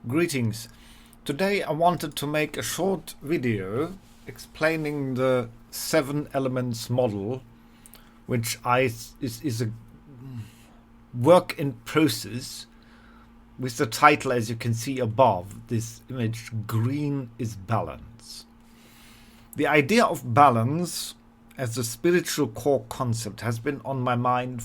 Greetings. Today I wanted to make a short video explaining the 7 elements model, which is a work in process with the title, as you can see above this image, Green is Balance. The idea of balance as a spiritual core concept has been on my mind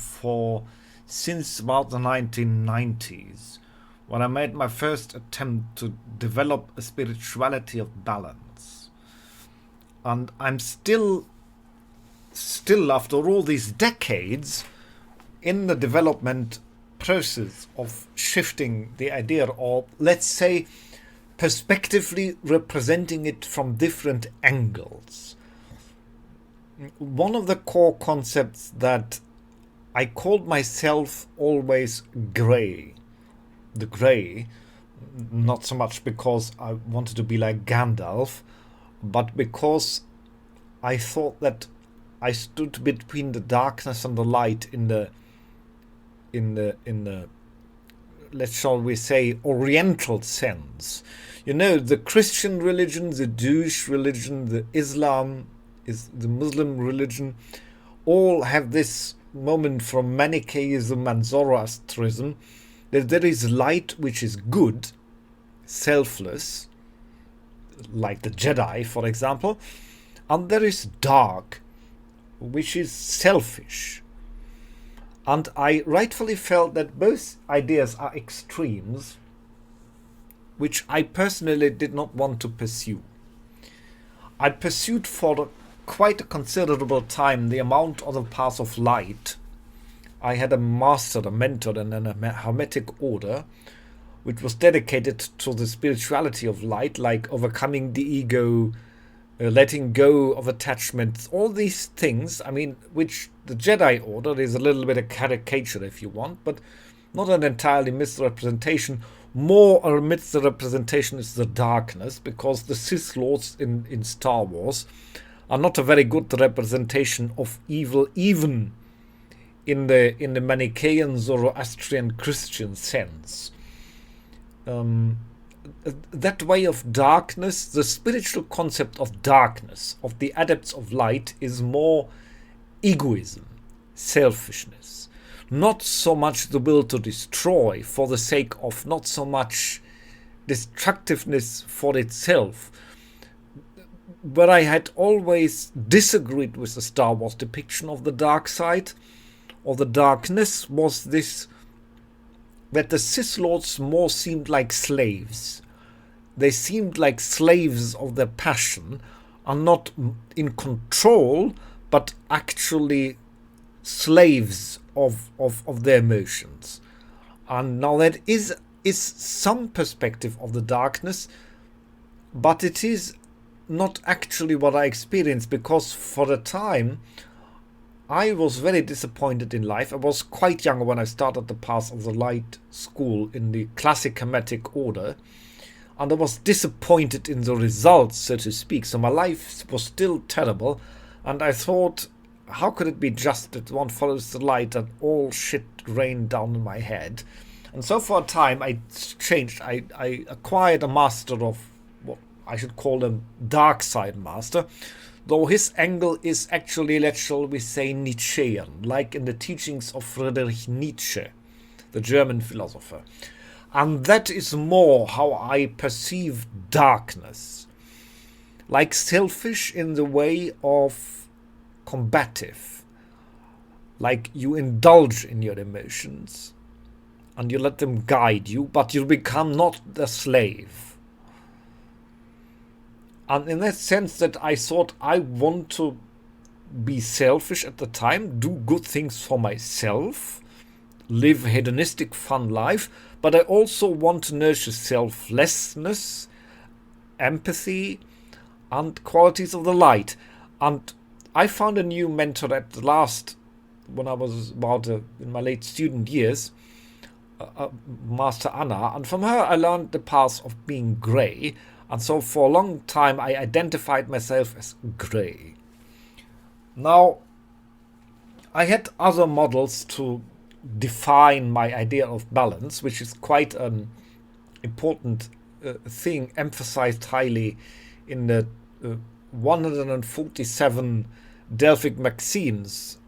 since about the 1990s, when I made my first attempt to develop a spirituality of balance. And I'm still after all these decades in the development process of shifting the idea, or let's say perspectively representing it from different angles. One of the core concepts that I called myself always grey. The grey, not so much because I wanted to be like Gandalf, but because I thought that I stood between the darkness and the light in the let's shall we say oriental sense. You know, the Christian religion, the Jewish religion, the the Muslim religion, all have this moment from Manichaeism and Zoroastrianism that there is light which is good, selfless, like the Jedi, for example, and there is dark, which is selfish. And I rightfully felt that both ideas are extremes, which I personally did not want to pursue. I pursued for quite a considerable time the amount of the path of light. I had a master, a mentor, and a hermetic order, which was dedicated to the spirituality of light, like overcoming the ego, letting go of attachments, all these things. I mean, which the Jedi Order is a little bit of caricature, if you want, but not an entirely misrepresentation. More a misrepresentation is the darkness, because the Sith Lords in Star Wars are not a very good representation of evil, even in the Manichaean Zoroastrian Christian sense. That way of darkness, the spiritual concept of darkness, of the adepts of light, is more egoism, selfishness, not so much the will to destroy for the sake of not so much destructiveness for itself. But I had always disagreed with the Star Wars depiction of the dark side, or the darkness, was this, that the Sith Lords more seemed like slaves. They seemed like slaves of their passion, and not in control, but actually slaves of their emotions. And now that is some perspective of the darkness, but it is not actually what I experienced, because for the time I was very disappointed in life. I was quite young when I started the path of the light school in the classic hermetic order, and I was disappointed in the results, so to speak. So my life was still terrible, and I thought, how could it be just that one follows the light and all shit rained down on my head? And so for a time I changed. I acquired a master of what I should call a dark side master, though his angle is actually, shall we say, Nietzschean, like in the teachings of Friedrich Nietzsche, the German philosopher. And that is more how I perceive darkness, like selfish in the way of combative, like you indulge in your emotions and you let them guide you, but you become not the slave. And in that sense, that I thought I want to be selfish at the time, do good things for myself, live a hedonistic fun life, but I also want to nurture selflessness, empathy, and qualities of the light. And I found a new mentor at the last, when I was about in my late student years, Master Anna, and from her I learned the path of being grey. And so for a long time I identified myself as grey. Now, I had other models to define my idea of balance, which is quite important thing emphasized highly in the 147 Delphic Maxims,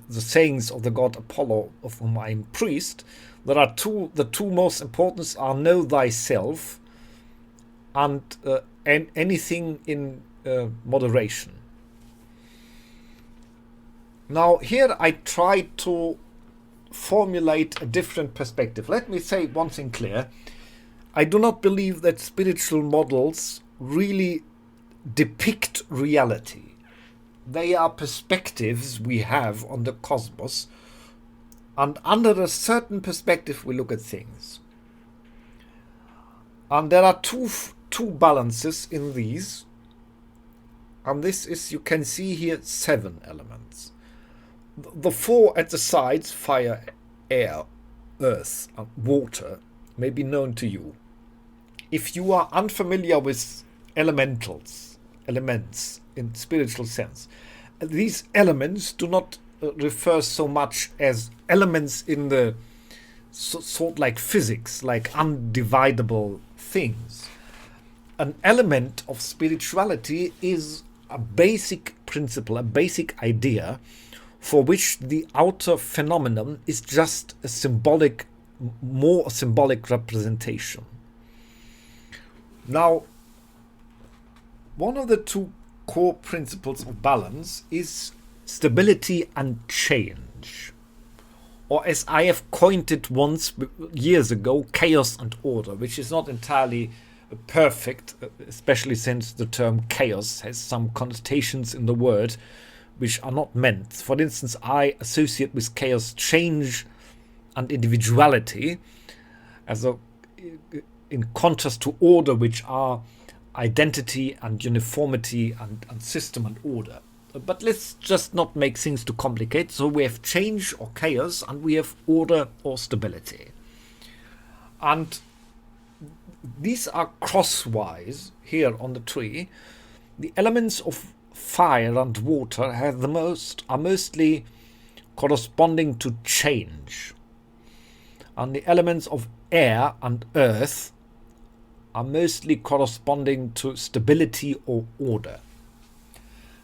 the sayings of the god Apollo, of whom I am priest. There are the two most important are know thyself and anything in moderation. Now here I try to formulate a different perspective. Let me say one thing clear. I do not believe that spiritual models really depict reality. They are perspectives we have on the cosmos, and under a certain perspective we look at things. And there are two balances in these, and this is, you can see here, 7 elements. The 4 at the sides, fire, air, earth, and water, may be known to you. If you are unfamiliar with elements in spiritual sense, these elements do not refer so much as elements in the sort like physics, like undividable things. An element of spirituality is a basic principle, a basic idea, for which the outer phenomenon is just a symbolic representation. Now, one of the 2 core principles of balance is stability and change. Or as I have coined it once years ago, chaos and order, which is not entirely perfect, especially since the term chaos has some connotations in the word which are not meant. For instance, I associate with chaos change and individuality, in contrast to order, which are identity and uniformity and system and order. But let's just not make things too complicated. So we have change or chaos, and we have order or stability. And these are crosswise here on the tree. The elements of fire and water are mostly corresponding to change. And the elements of air and earth are mostly corresponding to stability or order.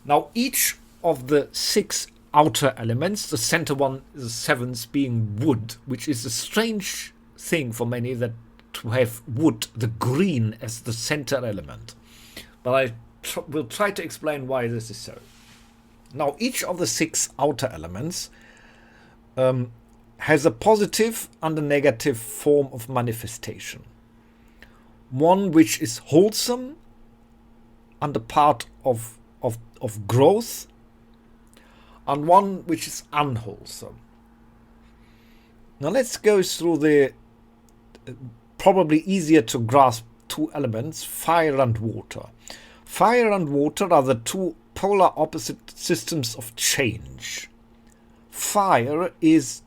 Now, each of the 6 outer elements, the center one, the 7th, being wood, which is a strange thing for many, that to have wood, the green, as the center element. But I will try to explain why this is so. Now, each of the 6 outer elements has a positive and a negative form of manifestation. One which is wholesome and a part of growth, and one which is unwholesome. Now let's go through the probably easier to grasp 2 elements, fire and water. Fire and water are the 2 polar opposite systems of change. Fire is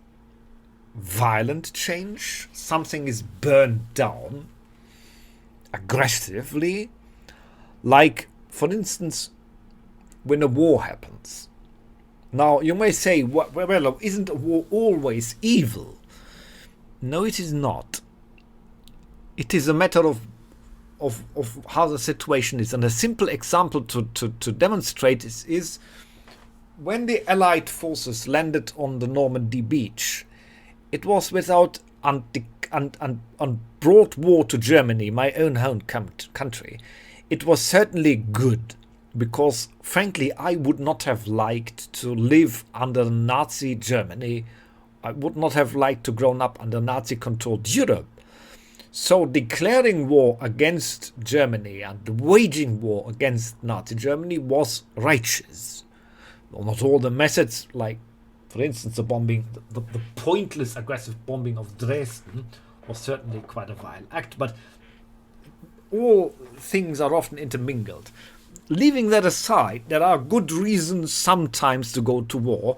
violent change. Something is burned down aggressively, like, for instance, when a war happens. Now, you may say, well, isn't a war always evil? No, it is not. It is a matter of how the situation is. And a simple example to demonstrate is when the Allied forces landed on the Normandy beach, it was without brought war to Germany, my own home country. It was certainly good, because frankly I would not have liked to live under Nazi Germany. I would not have liked to grow up under Nazi-controlled Europe. So declaring war against Germany and waging war against Nazi Germany was righteous. Well, not all the methods, like, for instance, the bombing, the pointless aggressive bombing of Dresden, was certainly quite a vile act, but all things are often intermingled. Leaving that aside, there are good reasons sometimes to go to war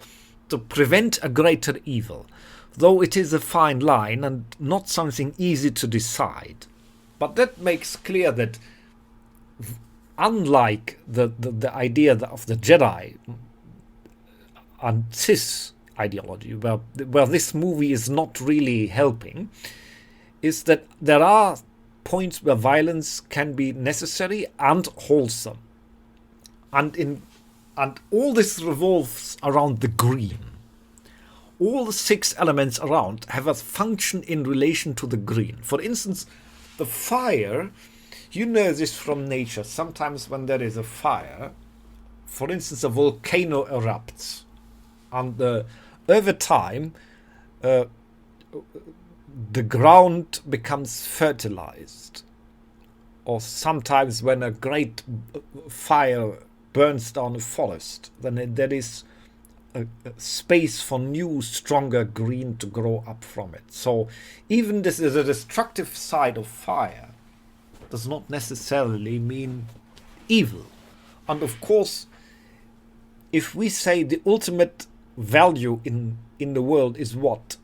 to prevent a greater evil, though it is a fine line and not something easy to decide. But that makes clear that, unlike the idea of the Jedi and Cis ideology, where this movie is not really helping, is that there are points where violence can be necessary and wholesome. And all this revolves around the green. All the 6 elements around have a function in relation to the green. For instance, the fire, you know this from nature. Sometimes when there is a fire, for instance, a volcano erupts, and over time, the ground becomes fertilized. Or sometimes when a great fire burns down a forest, then there is a space for new, stronger green to grow up from it. So even this is a destructive side of fire does not necessarily mean evil. And of course, if we say the ultimate value in the world is what?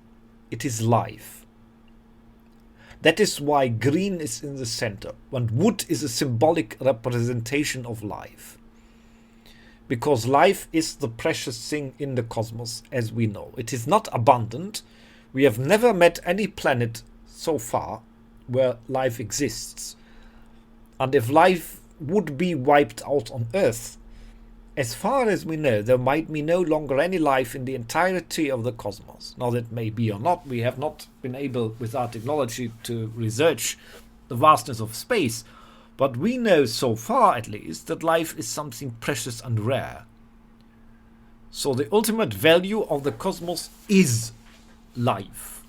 It is life. That is why green is in the center, and wood is a symbolic representation of life. Because life is the precious thing in the cosmos, as we know. It is not abundant. We have never met any planet so far where life exists. And if life would be wiped out on Earth, as far as we know, there might be no longer any life in the entirety of the cosmos. Now, that may be or not. We have not been able, with our technology, to research the vastness of space. But we know so far, at least, that life is something precious and rare. So the ultimate value of the cosmos is life,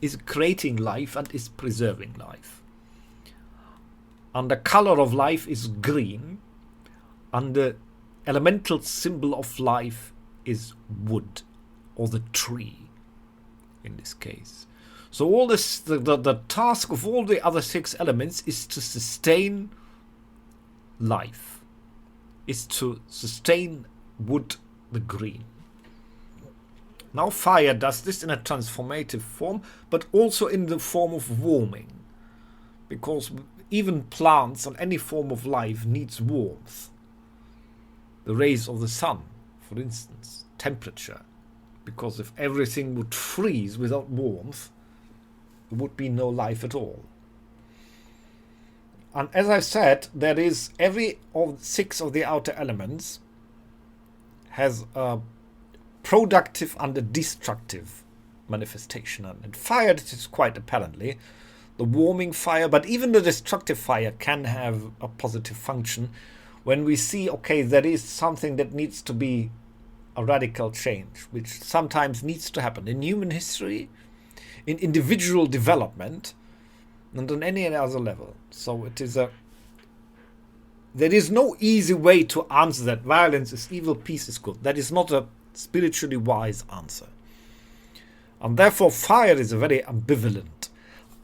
is creating life and is preserving life. And the color of life is green, and the elemental symbol of life is wood, or the tree, in this case. So all this, the task of all the other 6 elements is to sustain life, is to sustain wood, the green. Now fire does this in a transformative form, but also in the form of warming, because even plants and any form of life needs warmth. The rays of the sun, for instance, temperature, because if everything would freeze without warmth, there would be no life at all. And as I said, there is every of 6 of the outer elements has a productive and a destructive manifestation. And fire, this is quite apparently the warming fire, but even the destructive fire can have a positive function when we see, okay, there is something that needs to be a radical change, which sometimes needs to happen in human history, in individual development, and on any other level. So it is there is no easy way to answer that violence is evil, peace is good. That is not a spiritually wise answer. And therefore fire is a very ambivalent.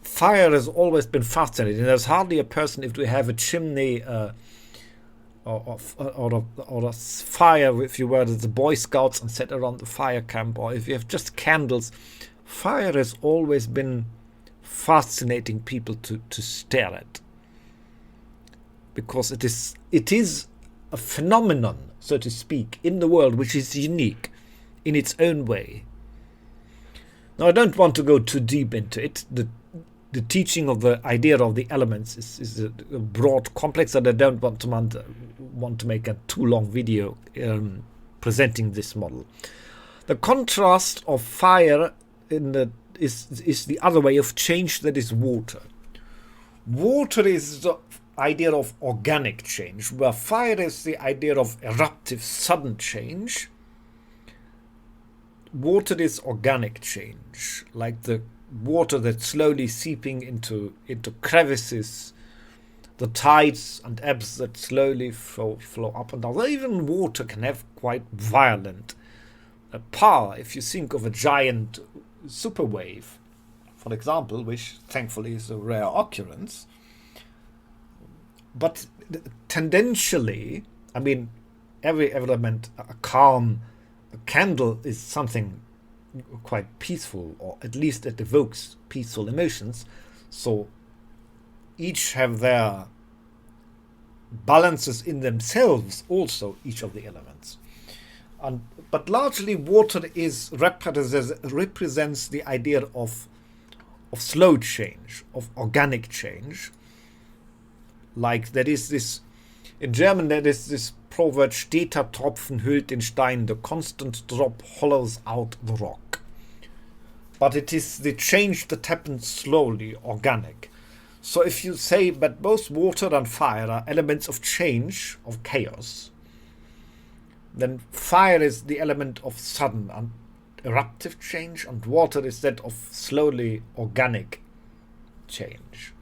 Fire has always been fascinating. There's hardly a person, if we have a chimney or a fire, if you were the Boy Scouts and sat around the fire camp, or if you have just candles, fire has always been fascinating people to stare at, because it is a phenomenon, so to speak, in the world which is unique in its own way. Now, I don't want to go too deep into it. The teaching of the idea of the elements is a broad complex, and I don't want to make a too long video presenting this model. The contrast of fire is the other way of change, that is water. Water is the idea of organic change, where fire is the idea of eruptive, sudden change. Water is organic change, like the water that's slowly seeping into crevices, the tides and ebbs that slowly flow up and down. Even water can have quite violent power. If you think of a giant super wave, for example, which thankfully is a rare occurrence, but tendentially, I mean, every element, a calm candle is something quite peaceful, or at least it evokes peaceful emotions. So each have their balances in themselves, also each of the elements. But largely water represents the idea of slow change, of organic change. Like there is this, in German there is this proverb, steter Tropfen hüllt den Stein, the constant drop hollows out the rock. But it is the change that happens slowly, organic. So if you say that both water and fire are elements of change, of chaos, then fire is the element of sudden and eruptive change, and water is that of slowly organic change.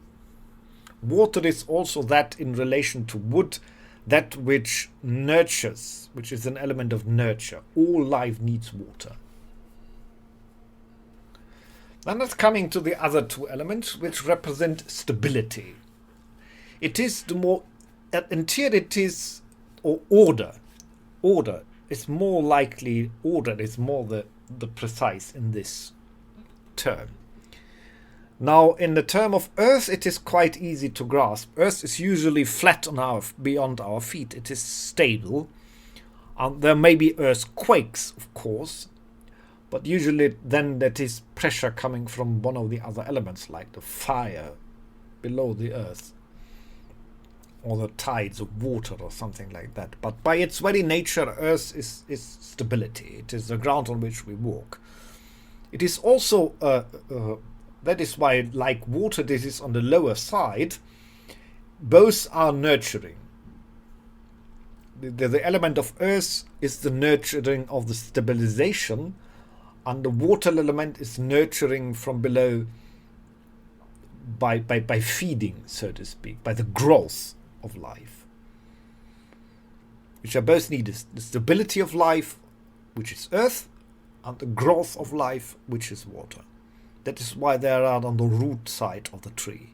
Water is also that in relation to wood, that which nurtures, which is an element of nurture. All life needs water. Then it's coming to the other two elements, which represent stability. It is the more, and here it is, or order. Order is more likely, order is more the precise in this term. Now, in the term of earth, it is quite easy to grasp. Earth is usually flat on beyond our feet. It is stable. There may be earthquakes, of course, but usually then that is pressure coming from one of the other elements, like the fire below the earth, or the tides of water or something like that. But by its very nature, earth is stability. It is the ground on which we walk. It is also, that is why, like water, this is on the lower side. Both are nurturing. The element of earth is the nurturing of the stabilization, and the water element is nurturing from below by feeding, so to speak, by the growth of life, which are both needed. The stability of life, which is earth, and the growth of life, which is water. That is why they are on the root side of the tree.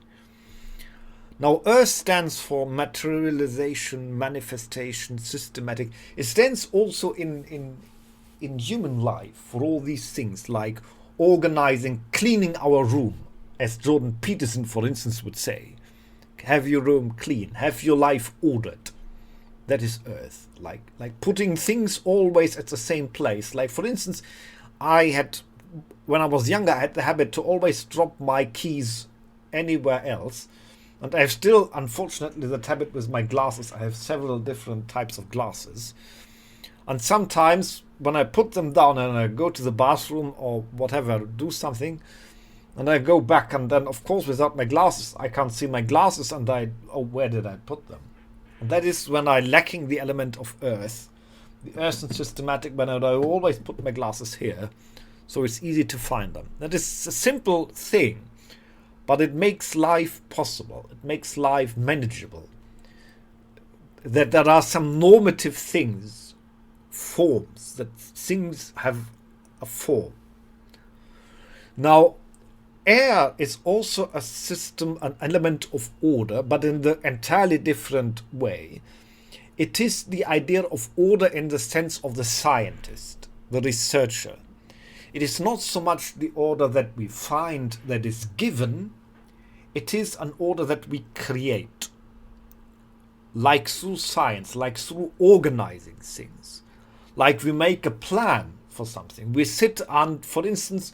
Now, earth stands for materialization, manifestation, systematic. It stands also in human life for all these things, like organizing, cleaning our room, as Jordan Peterson, for instance, would say. Have your room clean, have your life ordered. That is earth. Like putting things always at the same place. Like, for instance, when I was younger, I had the habit to always drop my keys anywhere else. And I have still, unfortunately, that habit with my glasses. I have several different types of glasses. And sometimes when I put them down and I go to the bathroom or whatever, do something, and I go back, and then, of course, without my glasses, I can't see my glasses, and where did I put them? And that is when I'm lacking the element of earth. The earth and systematic, when I always put my glasses here, so it's easy to find them. That is a simple thing, but it makes life possible. It makes life manageable. That there are some normative things, forms, that things have a form. Now, air is also a system, an element of order, but in the entirely different way. It is the idea of order in the sense of the scientist, the researcher. It is not so much the order that we find that is given, it is an order that we create. Like through science, like through organizing things. Like we make a plan for something. We sit and, for instance,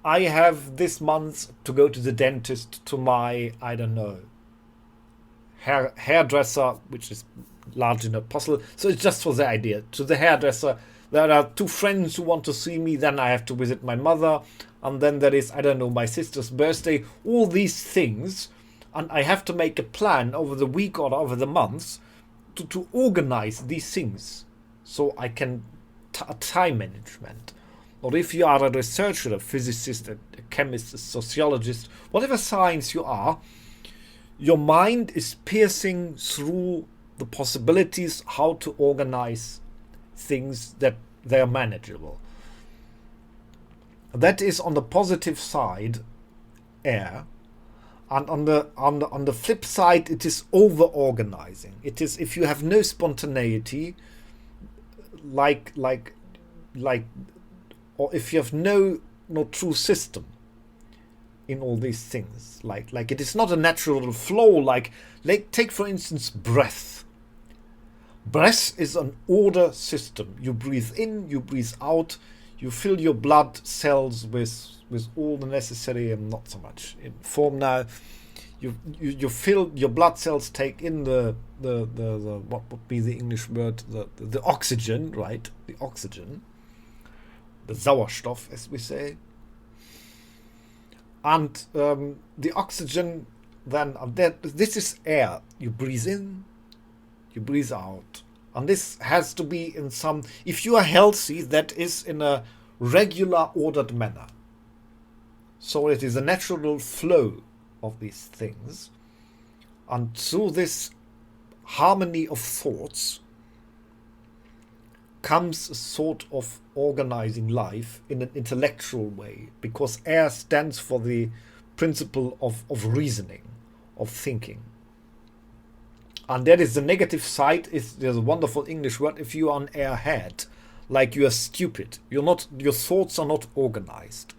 I have this month to go to the dentist, to my, I don't know, hairdresser, which is largely not possible. So it's just for the idea. To the hairdresser, there are two friends who want to see me, then I have to visit my mother, and then there is, I don't know, my sister's birthday, all these things, and I have to make a plan over the week or over the months to organize these things, so I can time management. Or if you are a researcher, a physicist, a chemist, a sociologist, whatever science you are, your mind is piercing through the possibilities how to organize things that they are manageable. That is on the positive side, air, and on the flip side, it is over organizing. It is if you have no spontaneity, like or if you have no true system in all these things, like it is not a natural flow, like take for instance breath. Breath is an order system. You breathe in, you breathe out, You fill your blood cells with all the necessary, and not so much in form now. You fill your blood cells, take in the what would be the English word, the oxygen, right? The oxygen, the Sauerstoff, as we say. And the oxygen then, this is air. You breathe in, you breathe out. And this has to be in some, if you are healthy, that is in a regular, ordered manner. So it is a natural flow of these things. And through this harmony of thoughts comes a sort of organizing life in an intellectual way, because air stands for the principle of reasoning, of thinking. And that is the negative side. There's a wonderful English word, if you are an airhead, like you are stupid. Your thoughts are not organized.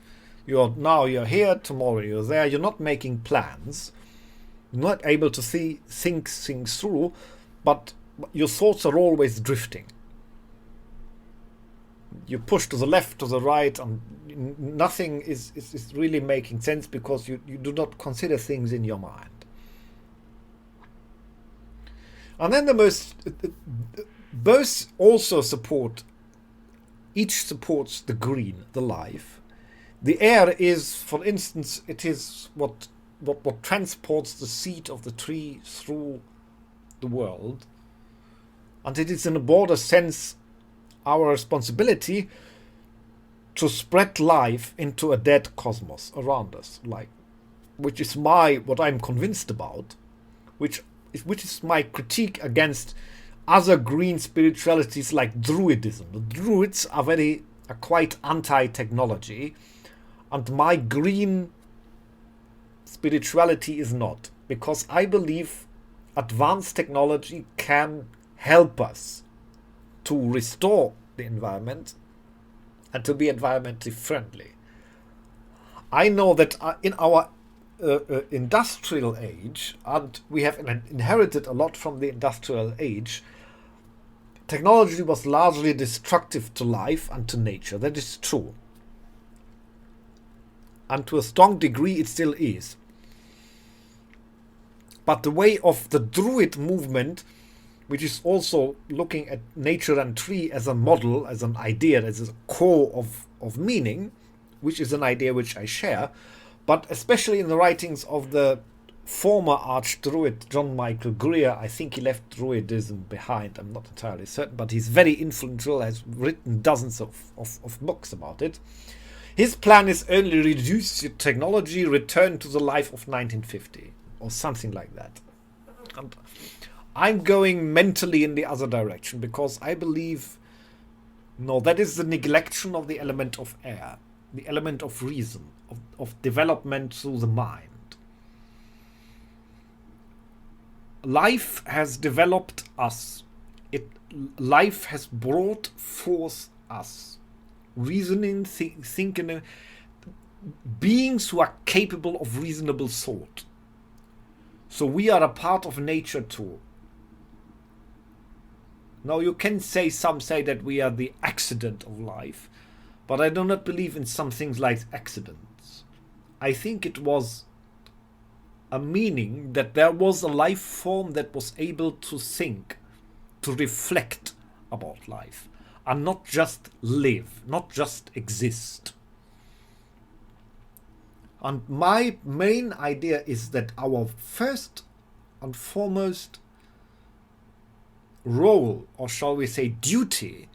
You're here, tomorrow you're there. You're not making plans. You're not able to think things through, but your thoughts are always drifting. You push to the left, to the right, and nothing is really making sense, because you do not consider things in your mind. And then both also each supports the green, the life. The air is, for instance, it is what transports the seed of the tree through the world. And it is in a broader sense our responsibility to spread life into a dead cosmos around us, which is what I'm convinced about, which is my critique against other green spiritualities like Druidism. The Druids are quite anti-technology, and my green spirituality is not, because I believe advanced technology can help us to restore the environment and to be environmentally friendly. I know that in our industrial age, and we have inherited a lot from the industrial age, technology was largely destructive to life and to nature. That is true. And to a strong degree it still is. But the way of the Druid movement, which is also looking at nature and tree as a model, as an idea, as a core of meaning, which is an idea which I share, but especially in the writings of the former Arch-Druid John Michael Greer. I think he left Druidism behind, I'm not entirely certain, but he's very influential, has written dozens of books about it. His plan is only reduce technology, return to the life of 1950, or something like that. And I'm going mentally in the other direction, because I believe, that is the neglection of the element of air, the element of reason, of development through the mind. Life has developed us. Life has brought forth us. Reasoning, thinking, beings who are capable of reasonable thought. So we are a part of nature too. Now some say that we are the accident of life, but I do not believe in some things like accidents. I think it was a meaning that there was a life form that was able to think, to reflect about life, and not just live, not just exist. And my main idea is that our first and foremost role, or shall we say duty,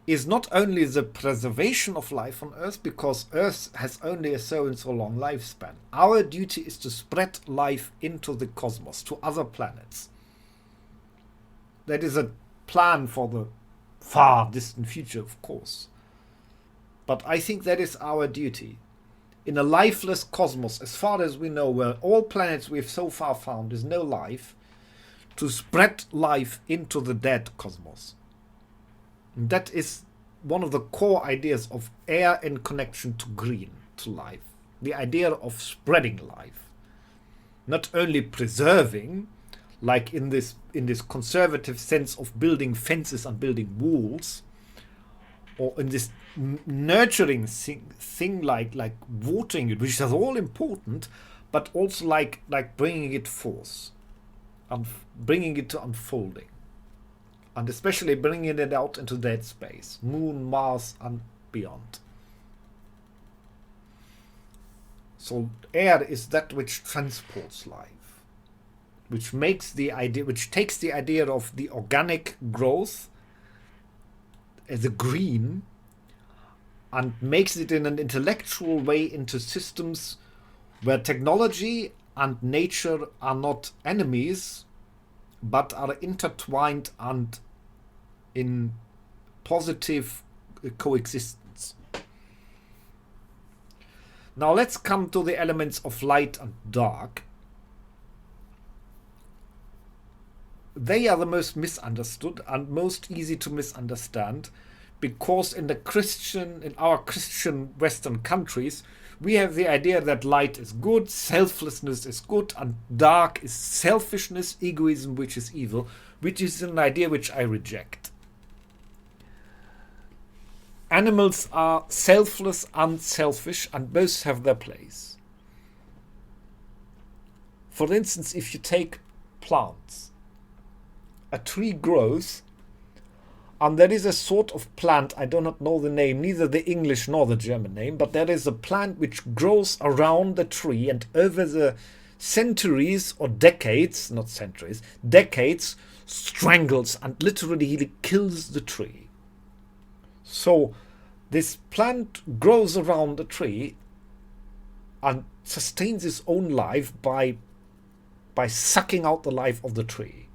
is not only the preservation of life on Earth, because Earth has only a so and so long lifespan. Our duty is to spread life into the cosmos, to other planets. That is a plan for the far distant future, of course. But I think that is our duty. In a lifeless cosmos, as far as we know, where all planets we've so far found is no life, to spread life into the dead cosmos. And that is one of the core ideas of air in connection to green, to life. The idea of spreading life. Not only preserving, like in this conservative sense of building fences and building walls, or in this nurturing thing like watering it, which is all important, but also like bringing it forth and bringing it to unfolding, and especially bringing it out into that space, Moon, Mars, and beyond. So air is that which transports life, which makes the idea, which takes the idea of the organic growth as a green and makes it in an intellectual way into systems where technology and nature are not enemies, but are intertwined and in positive coexistence. Now let's come to the elements of light and dark. They are the most misunderstood and most easy to misunderstand, because in our Christian Western countries, we have the idea that light is good, selflessness is good, and dark is selfishness, egoism, which is evil, which is an idea which I reject. Animals are selfless and selfish, and both have their place. For instance, if you take plants, a tree grows, and there is a sort of plant, I do not know the name, neither the English nor the German name, but there is a plant which grows around the tree, and over the centuries or decades, not centuries, decades, strangles and literally kills the tree. So this plant grows around the tree and sustains its own life by sucking out the life of the tree.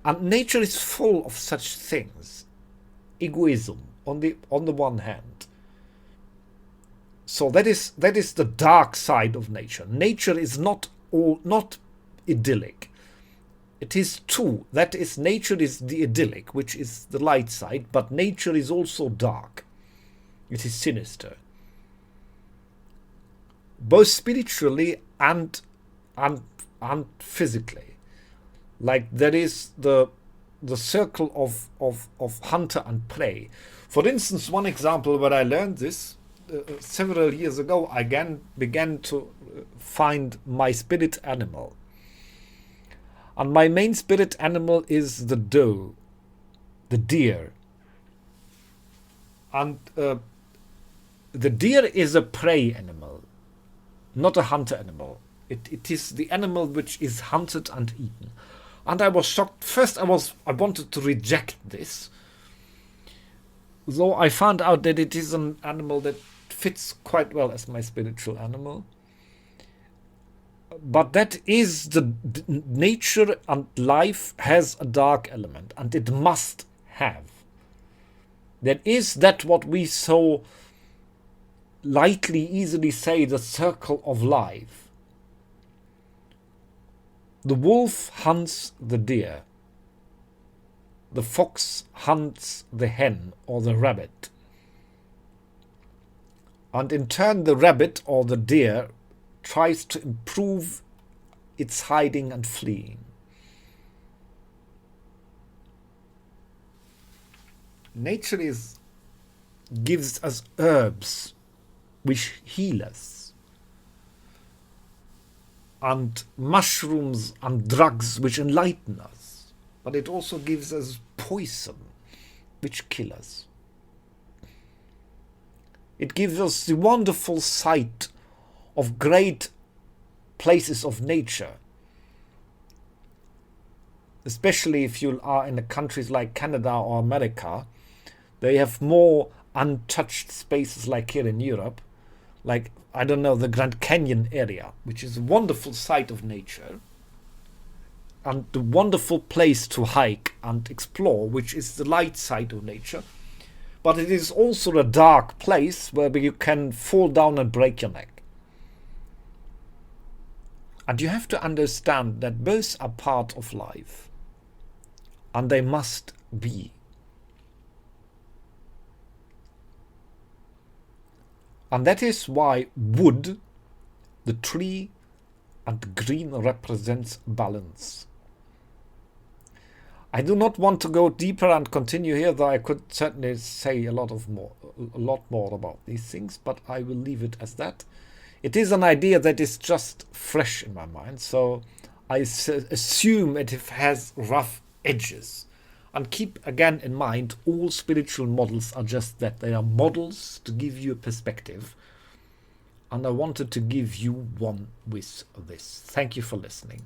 And nature is full of such things. Egoism on the one hand. So that is the dark side of nature. Nature is not idyllic. It is two. That is, nature is the idyllic, which is the light side, but nature is also dark. It is sinister. Both spiritually and physically. Like there is the circle of hunter and prey. For instance, one example where I learned this several years ago, I again began to find my spirit animal. And my main spirit animal is the doe, the deer. And the deer is a prey animal, not a hunter animal. It is the animal which is hunted and eaten. And I was shocked. First, I wanted to reject this, though I found out that it is an animal that fits quite well as my spiritual animal. But that is the nature, and life has a dark element, and it must have. There is that what we so lightly, easily say, the circle of life. The wolf hunts the deer. The fox hunts the hen or the rabbit. And in turn, the rabbit or the deer tries to improve its hiding and fleeing. Nature gives us herbs which heal us, and mushrooms and drugs which enlighten us, but it also gives us poison which kill us. It gives us the wonderful sight of great places of nature, especially if you are in the countries like Canada or America. They have more untouched spaces like here in Europe, like, I don't know, the Grand Canyon area, which is a wonderful sight of nature and a wonderful place to hike and explore, which is the light side of nature. But it is also a dark place where you can fall down and break your neck. And you have to understand that both are part of life, and they must be. And that is why wood, the tree, and green represents balance. I do not want to go deeper and continue here, though I could certainly say a lot more about these things, but I will leave it as that. It is an idea that is just fresh in my mind, so I assume it has rough edges. And keep again in mind, all spiritual models are just that. They are models to give you a perspective. And I wanted to give you one with this. Thank you for listening.